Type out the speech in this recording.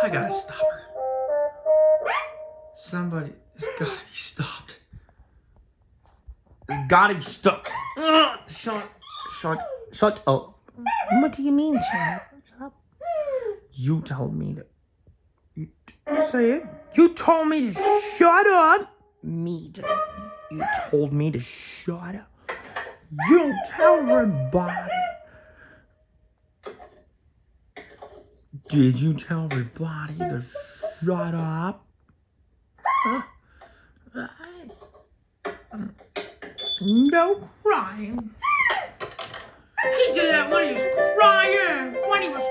I gotta stop her. Somebody has gotta be stopped. It's gotta be stopped. Shut up. What do you mean, shut up? You told me to. You say it. You told me to shut up. Me too. You told me to shut up. You don't tell everybody. Did you tell everybody to shut up? Huh? No crying. He did that when he was crying. When he was